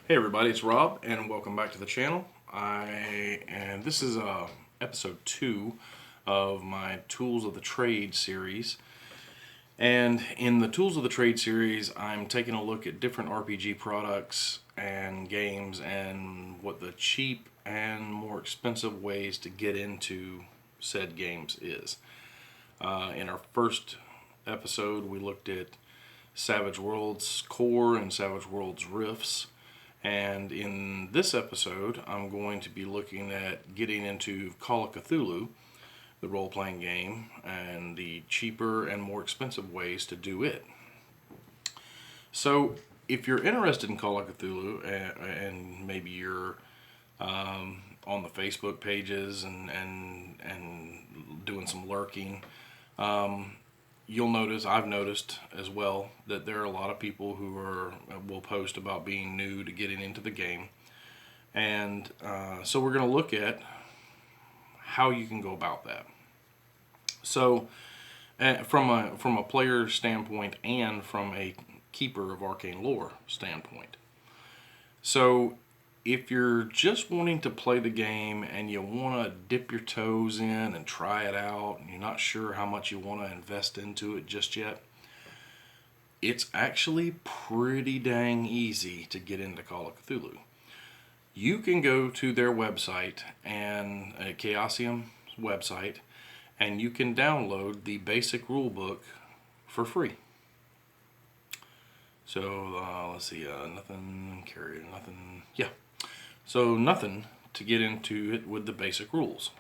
Hey everybody, it's Rob, and welcome back to the channel. This is episode 2 of my Tools of the Trade series. And in the Tools of the Trade series, I'm taking a look at different RPG products and games and what the cheap and more expensive ways to get into said games is. In our first episode, we looked at Savage Worlds Core and Savage Worlds Rifts. And in this episode, I'm going to be looking at getting into Call of Cthulhu, the role-playing game, and the cheaper and more expensive ways to do it. So, if you're interested in Call of Cthulhu, and maybe you're on the Facebook pages and doing some lurking, I've noticed as well that there are a lot of people who will post about being new to getting into the game. And so we're going to look at how you can go about that. So from a player standpoint and from a keeper of arcane lore standpoint. So if you're just wanting to play the game and you want to dip your toes in and try it out, and you're not sure how much you want to invest into it just yet, it's actually pretty dang easy to get into Call of Cthulhu. You can go to their website, and Chaosium's website, and you can download the basic rulebook for free. So let's see, nothing. Yeah. So nothing to get into it with the basic rules.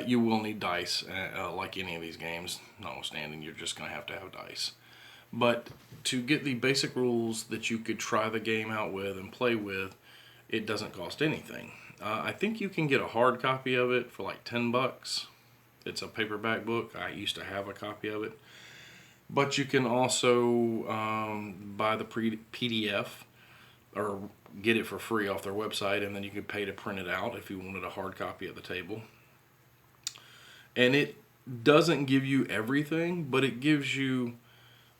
You will need dice, like any of these games, notwithstanding you're just going to have dice. But to get the basic rules that you could try the game out with and play with, it doesn't cost anything. I think you can get a hard copy of it for like $10. It's a paperback book. I used to have a copy of it. But you can also buy the PDF or get it for free off their website, and then you can pay to print it out if you wanted a hard copy at the table. And it doesn't give you everything, but it gives you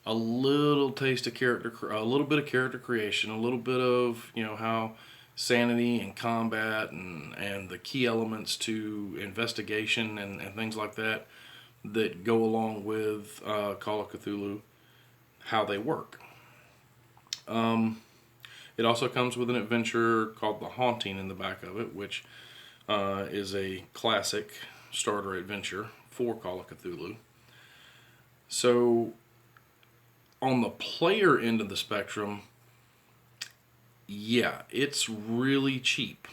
a little taste of a little bit of character creation, a little bit of, how sanity and combat and the key elements to investigation and things like that go along with Call of Cthulhu, how they work. It also comes with an adventure called The Haunting in the back of it, which is a classic starter adventure for Call of Cthulhu. So, on the player end of the spectrum, yeah, it's really cheap.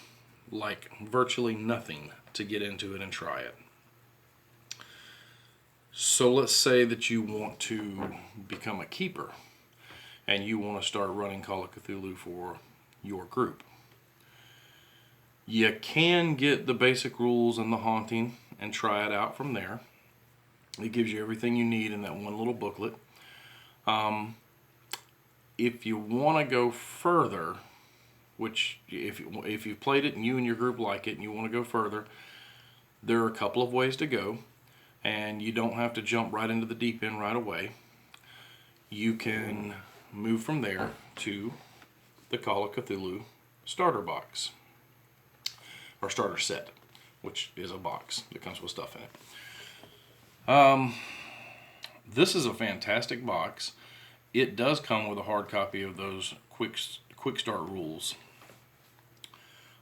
Like virtually nothing to get into it and try it. So let's say that you want to become a keeper and you want to start running Call of Cthulhu for your group. You can get the basic rules and the Haunting and try it out from there. It gives you everything you need in that one little booklet. If you want to go further, which if you've played it and you and your group like it and you want to go further, there are a couple of ways to go, and you don't have to jump right into the deep end right away. You can move from there to the Call of Cthulhu starter box, or starter set, which is a box that comes with stuff in it. This is a fantastic box. It does come with a hard copy of those quick start rules.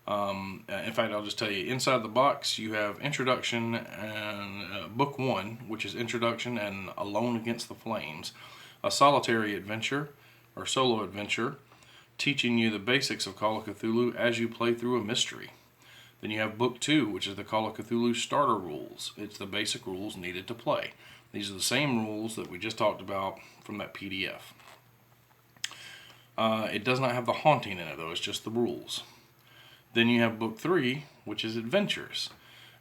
In fact, I'll just tell you, inside the box you have Introduction and Book 1, which is Introduction and Alone Against the Flames, a solitary adventure or solo adventure teaching you the basics of Call of Cthulhu as you play through a mystery. Then you have Book 2, which is the Call of Cthulhu starter rules. It's the basic rules needed to play. These are the same rules that we just talked about from that PDF. It does not have the Haunting in it, though. It's just the rules. Then you have Book 3, which is Adventures.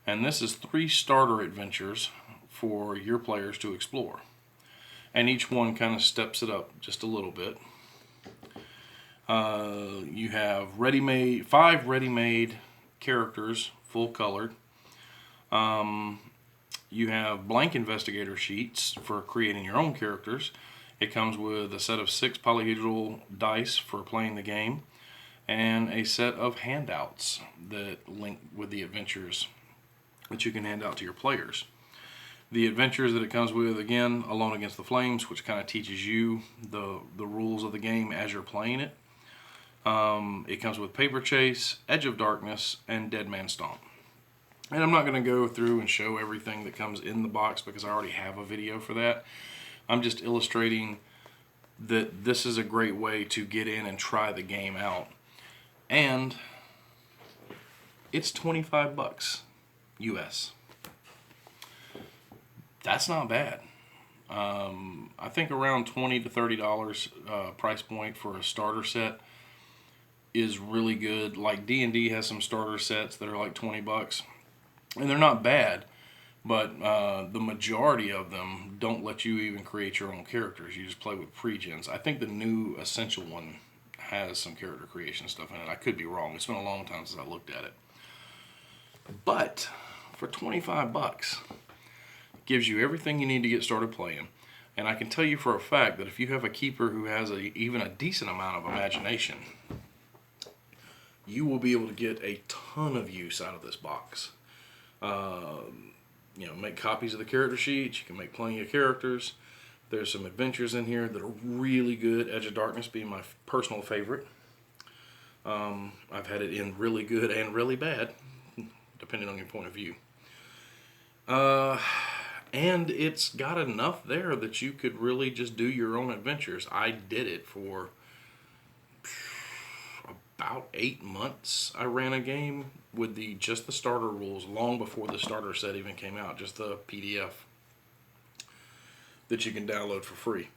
And this is 3 starter adventures for your players to explore. And each one kind of steps it up just a little bit. You have 5 ready-made characters, full colored. You have blank investigator sheets for creating your own characters. It comes with a set of 6 polyhedral dice for playing the game, and a set of handouts that link with the adventures that you can hand out to your players. The adventures that it comes with, again, Alone Against the Flames, which kind of teaches you the rules of the game as you're playing it. It comes with Paper Chase, Edge of Darkness, and Dead Man Stomp. And I'm not going to go through and show everything that comes in the box because I already have a video for that. I'm just illustrating that this is a great way to get in and try the game out. And it's $25 US. That's not bad. I think around $20 to $30 price point for a starter set is really good. Like D&D has some starter sets that are like $20, and they're not bad, but the majority of them don't let you even create your own characters. You just play with pre-gens. I think the new Essential one has some character creation stuff in it. I could be wrong. It's been a long time since I looked at it. But for $25, gives you everything you need to get started playing. And I can tell you for a fact that if you have a keeper who has even a decent amount of imagination, you will be able to get a ton of use out of this box. Make copies of the character sheets. You can make plenty of characters. There's some adventures in here that are really good. Edge of Darkness being my personal favorite. I've had it in really good and really bad, depending on your point of view. And it's got enough there that you could really just do your own adventures. I did it for about 8 months. I ran a game with just the starter rules long before the starter set even came out. Just the PDF that you can download for free.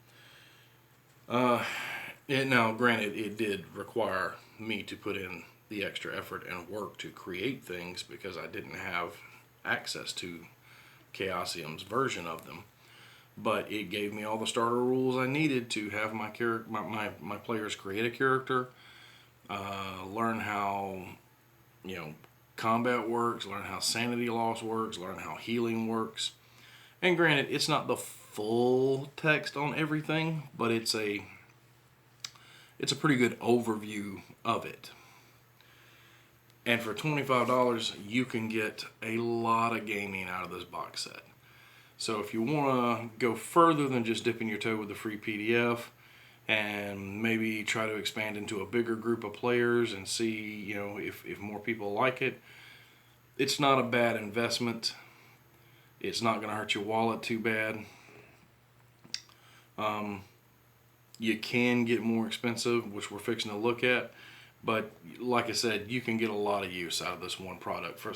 Now, granted, it did require me to put in the extra effort and work to create things because I didn't have access to Chaosium's version of them. But it gave me all the starter rules I needed to have my players create a character, learn how combat works, learn how sanity loss works, learn how healing works. And granted, it's not the full text on everything, but it's a pretty good overview of it. And for $25, you can get a lot of gaming out of this box set. So if you want to go further than just dipping your toe with the free PDF and maybe try to expand into a bigger group of players and see, if more people like it, it's not a bad investment. It's not going to hurt your wallet too bad. You can get more expensive, which we're fixing to look at. But like I said, you can get a lot of use out of this one product. For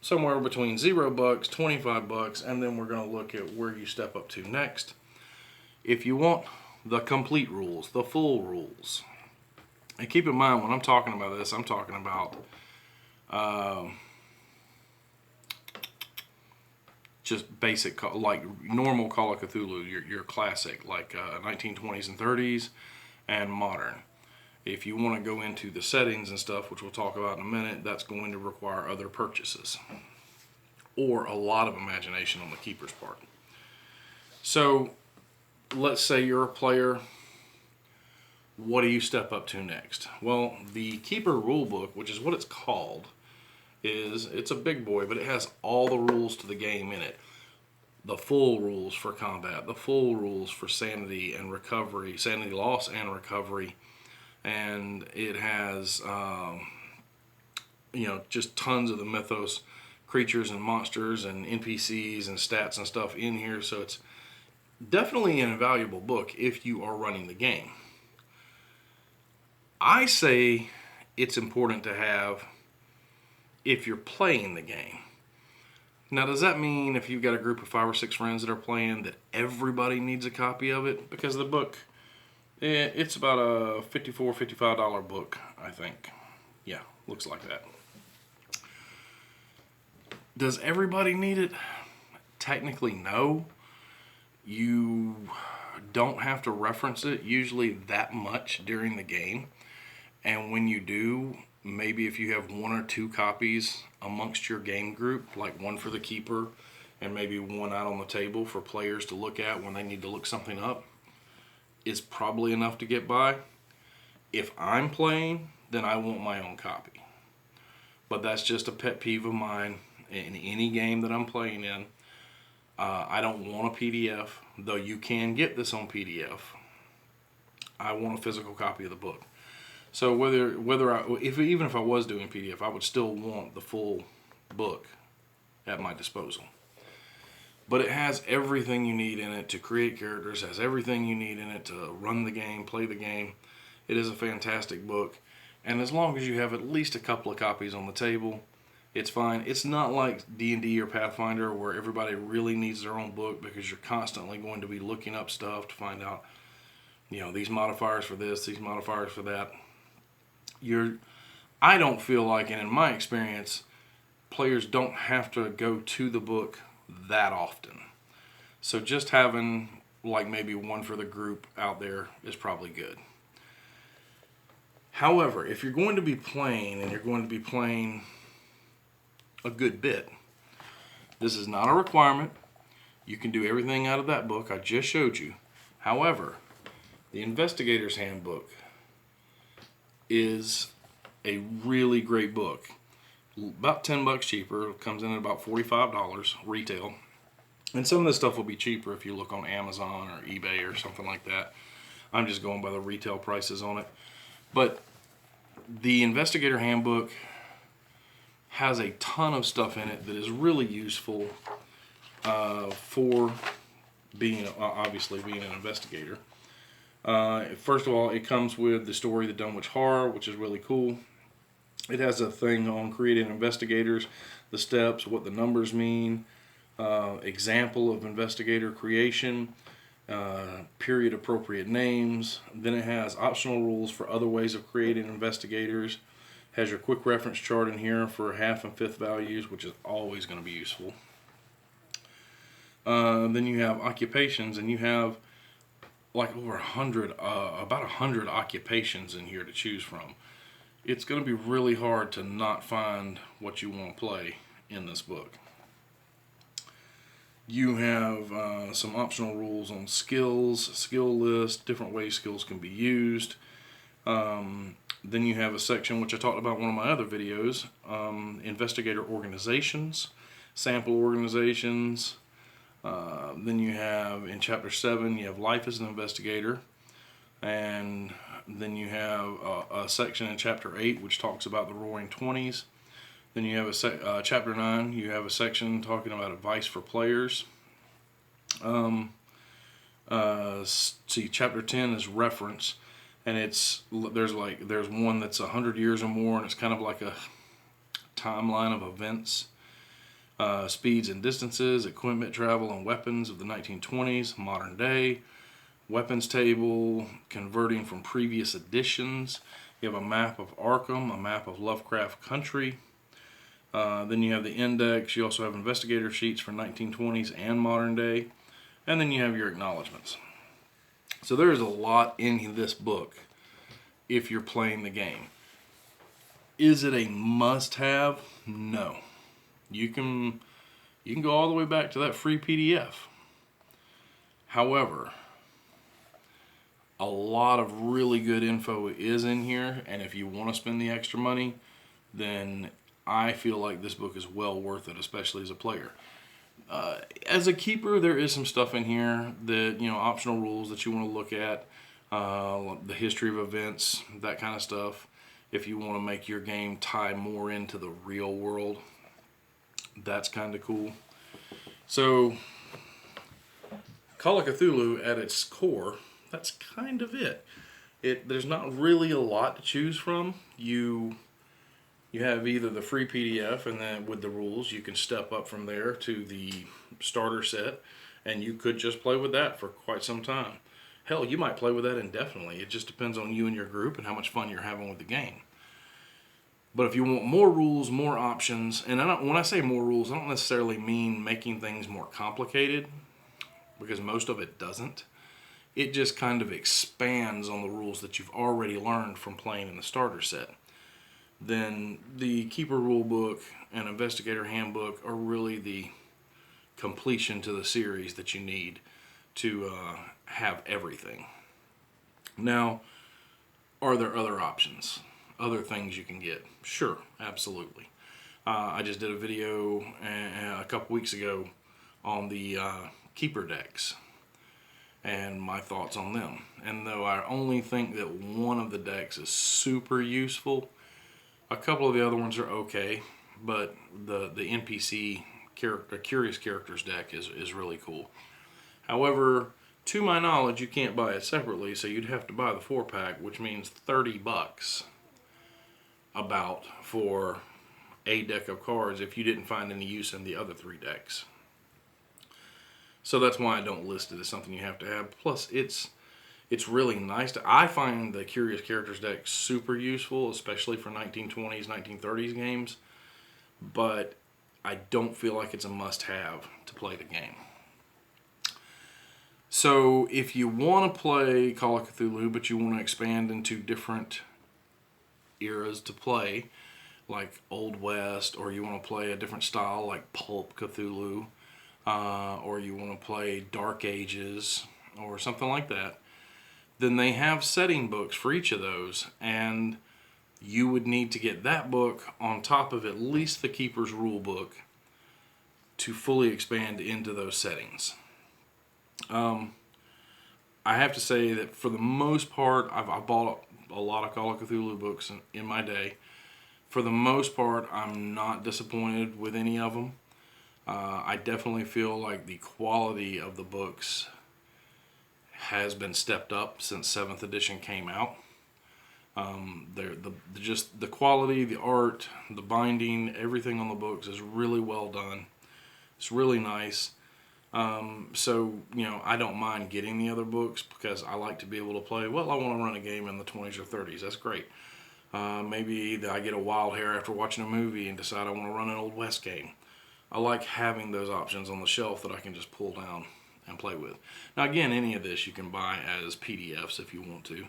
somewhere between $0, $25, and then we're going to look at where you step up to next. If you want the complete rules, the full rules, and keep in mind when I'm talking about this, I'm talking about just basic, like normal Call of Cthulhu, your classic, like 1920s and 30s, and modern. If you want to go into the settings and stuff, which we'll talk about in a minute, that's going to require other purchases or a lot of imagination on the keeper's part. So let's say you're a player. What do you step up to next? Well, the Keeper Rulebook, which is what it's called, it's a big boy, but it has all the rules to the game in it. The full rules for combat, the full rules for sanity and recovery, sanity loss and recovery. And it has, just tons of the mythos creatures and monsters and NPCs and stats and stuff in here. So it's definitely an invaluable book if you are running the game. I say it's important to have if you're playing the game. Now, does that mean if you've got a group of 5 or 6 friends that are playing that everybody needs a copy of it? Because the book, it's about a $54, $55 book, I think. Yeah, looks like that. Does everybody need it? Technically, no. You don't have to reference it usually that much during the game. And when you do, maybe if you have 1 or 2 copies amongst your game group, like one for the keeper and maybe one out on the table for players to look at when they need to look something up, is probably enough to get by. If I'm playing, then I want my own copy. But that's just a pet peeve of mine in any game that I'm playing in. I don't want a PDF, though you can get this on PDF. I want a physical copy of the book. So even if I was doing PDF, I would still want the full book at my disposal. But it has everything you need in it to create characters, has everything you need in it to run the game, play the game. It is a fantastic book. And as long as you have at least a couple of copies on the table, it's fine. It's not like D&D or Pathfinder where everybody really needs their own book because you're constantly going to be looking up stuff to find out, these modifiers for this, these modifiers for that. I don't feel like, and in my experience, players don't have to go to the book that often. So just having like maybe one for the group out there is probably good. However, if you're going to be playing and you're going to be playing a good bit, this is not a requirement. You can do everything out of that book I just showed you. However, the Investigator's Handbook is a really great book. About $10 cheaper. It comes in at about $45 retail. And some of this stuff will be cheaper if you look on Amazon or eBay or something like that. I'm just going by the retail prices on it. But the Investigator Handbook has a ton of stuff in it that is really useful for obviously being an investigator. First of all, it comes with the story, The Dunwich Horror, which is really cool. It has a thing on creating investigators, the steps, what the numbers mean, example of investigator creation, period appropriate names. Then it has optional rules for other ways of creating investigators. Has your quick reference chart in here for half and fifth values, which is always going to be useful. Then you have occupations, and you have like over about 100 occupations in here to choose from. It's going to be really hard to not find what you want to play in this book. You have some optional rules on skills, skill list, different ways skills can be used. Then you have a section which I talked about in one of my other videos, investigator organizations, sample organizations. Then you have in chapter 7, you have life as an investigator. And then you have a section in chapter 8 which talks about the Roaring Twenties. Then you have chapter 9. You have a section talking about advice for players. See, chapter 10 is reference, and there's one that's 100 years or more, and it's kind of like a timeline of events. Speeds and distances, equipment, travel, and weapons of the 1920s, modern day. Weapons table, converting from previous editions. You have a map of Arkham, a map of Lovecraft Country. Then you have the index. You also have investigator sheets for 1920s and modern day. And then you have your acknowledgments. So there is a lot in this book if you're playing the game. Is it a must-have? No. You can go all the way back to that free PDF. However, a lot of really good info is in here, and if you want to spend the extra money, then I feel like this book is well worth it, especially as a player. As a keeper, there is some stuff in here that, optional rules that you want to look at, the history of events, that kind of stuff. If you want to make your game tie more into the real world, that's kind of cool. So, Call of Cthulhu at its core, that's kind of it. There's not really a lot to choose from. You have either the free PDF, and then with the rules, you can step up from there to the starter set, and you could just play with that for quite some time. Hell, you might play with that indefinitely. It just depends on you and your group and how much fun you're having with the game. But if you want more rules, more options, and when I say more rules, I don't necessarily mean making things more complicated, because most of it doesn't. It just kind of expands on the rules that you've already learned from playing in the starter set. Then the Keeper Rulebook and Investigator Handbook are really the completion to the series that you need to have everything. Now, are there other options? Other things you can get? Sure, absolutely. I just did a video a couple weeks ago on the keeper decks and my thoughts on them. And though I only think that one of the decks is super useful, a couple of the other ones are okay, but the NPC Curious Characters deck is really cool. However, to my knowledge, you can't buy it separately, so you'd have to buy the 4-pack, which means $30 about for a deck of cards if you didn't find any use in the other 3 decks. So that's why I don't list it as something you have to have. Plus, it's really nice. I find the Curious Characters deck super useful, especially for 1920s, 1930s games. But I don't feel like it's a must-have to play the game. So if you want to play Call of Cthulhu, but you want to expand into different eras to play, like Old West, or you want to play a different style like Pulp Cthulhu, or you want to play Dark Ages, or something like that, then they have setting books for each of those, and you would need to get that book on top of at least the Keeper's Rulebook to fully expand into those settings. I have to say that for the most part, I've bought a lot of Call of Cthulhu books in my day. For the most part, I'm not disappointed with any of them. I definitely feel like the quality of the books has been stepped up since 7th edition came out. Just the quality, the art, the binding, everything on the books is really well done. It's really nice. So, I don't mind getting the other books because I like to be able to play, well, I want to run a game in the 20s or 30s. That's great. Maybe I get a wild hair after watching a movie and decide I want to run an Old West game. I like having those options on the shelf that I can just pull down and play with. Now, again, any of this you can buy as PDFs if you want to.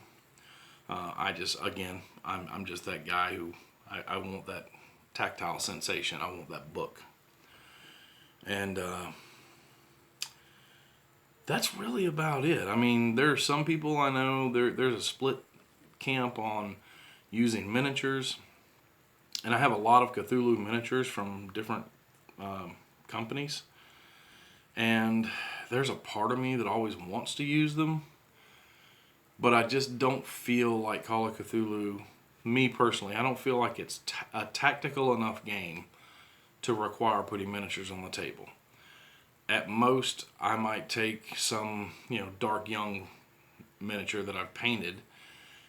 I'm just that guy who, I want that tactile sensation. I want that book. And, that's really about it. I mean, there are some people I know, there's a split camp on using miniatures. And I have a lot of Cthulhu miniatures from different companies. And there's a part of me that always wants to use them. But I just don't feel like Call of Cthulhu, me personally, I don't feel like it's a tactical enough game to require putting miniatures on the table. At most, I might take some, dark young miniature that I've painted,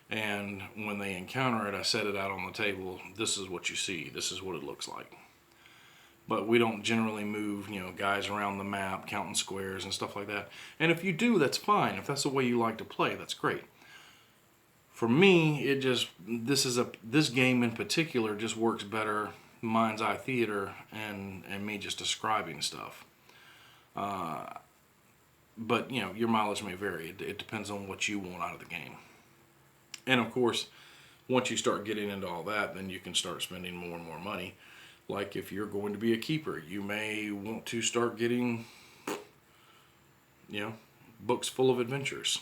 and when they encounter it, I set it out on the table. This is what you see. This is what it looks like. But we don't generally move, guys around the map, counting squares and stuff like that. And if you do, that's fine. If that's the way you like to play, that's great. For me, this game in particular just works better mind's eye theater and me just describing stuff. But, your mileage may vary. It depends on what you want out of the game. And, of course, once you start getting into all that, then you can start spending more and more money. Like if you're going to be a keeper, you may want to start getting, books full of adventures.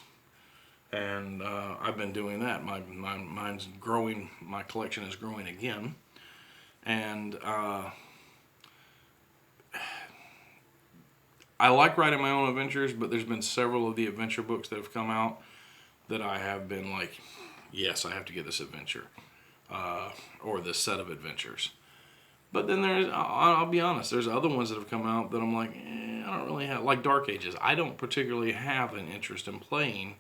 And I've been doing that. Mine's growing. My collection is growing again. And I like writing my own adventures, but there's been several of the adventure books that have come out that I have been like, yes, I have to get this adventure or this set of adventures. But then I'll be honest, there's other ones that have come out that I'm like, I don't really have, like Dark Ages. I don't particularly have an interest in playing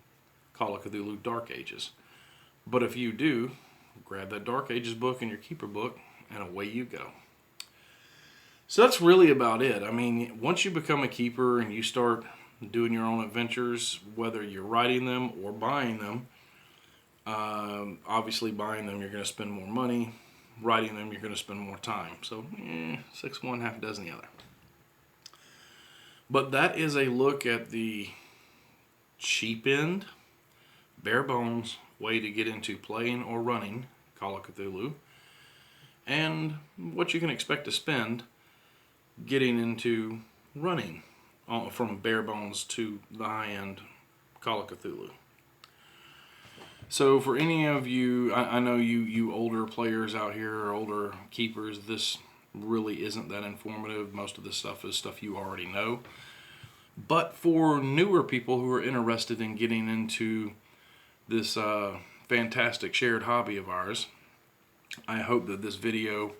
Call of Cthulhu Dark Ages. But if you do, grab that Dark Ages book in your keeper book, and away you go. So that's really about it. I mean, once you become a keeper and you start doing your own adventures, whether you're writing them or buying them, obviously buying them you're going to spend more money. Writing them you're going to spend more time. So 6 one, half a dozen the other. But that is a look at the cheap end, bare bones way to get into playing or running Call of Cthulhu, and what you can expect to spend getting into running from bare bones to the high end Call of Cthulhu. So for any of you, I know you older players out here, or older keepers, this really isn't that informative. Most of this stuff is stuff you already know. But for newer people who are interested in getting into this fantastic shared hobby of ours, I hope that this video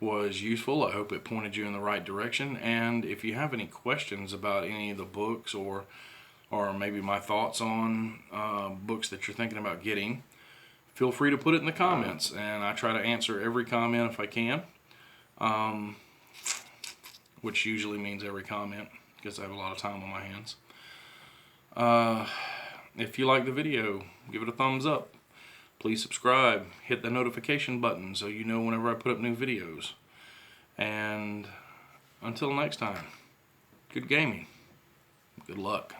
was useful. I hope it pointed you in the right direction. And if you have any questions about any of the books, or maybe my thoughts on books that you're thinking about getting, feel free to put it in the comments, and I try to answer every comment if I can, which usually means every comment, because I have a lot of time on my hands. If you like the video, give it a thumbs up. Please subscribe, hit the notification button so you know whenever I put up new videos. And until next time, good gaming. Good luck.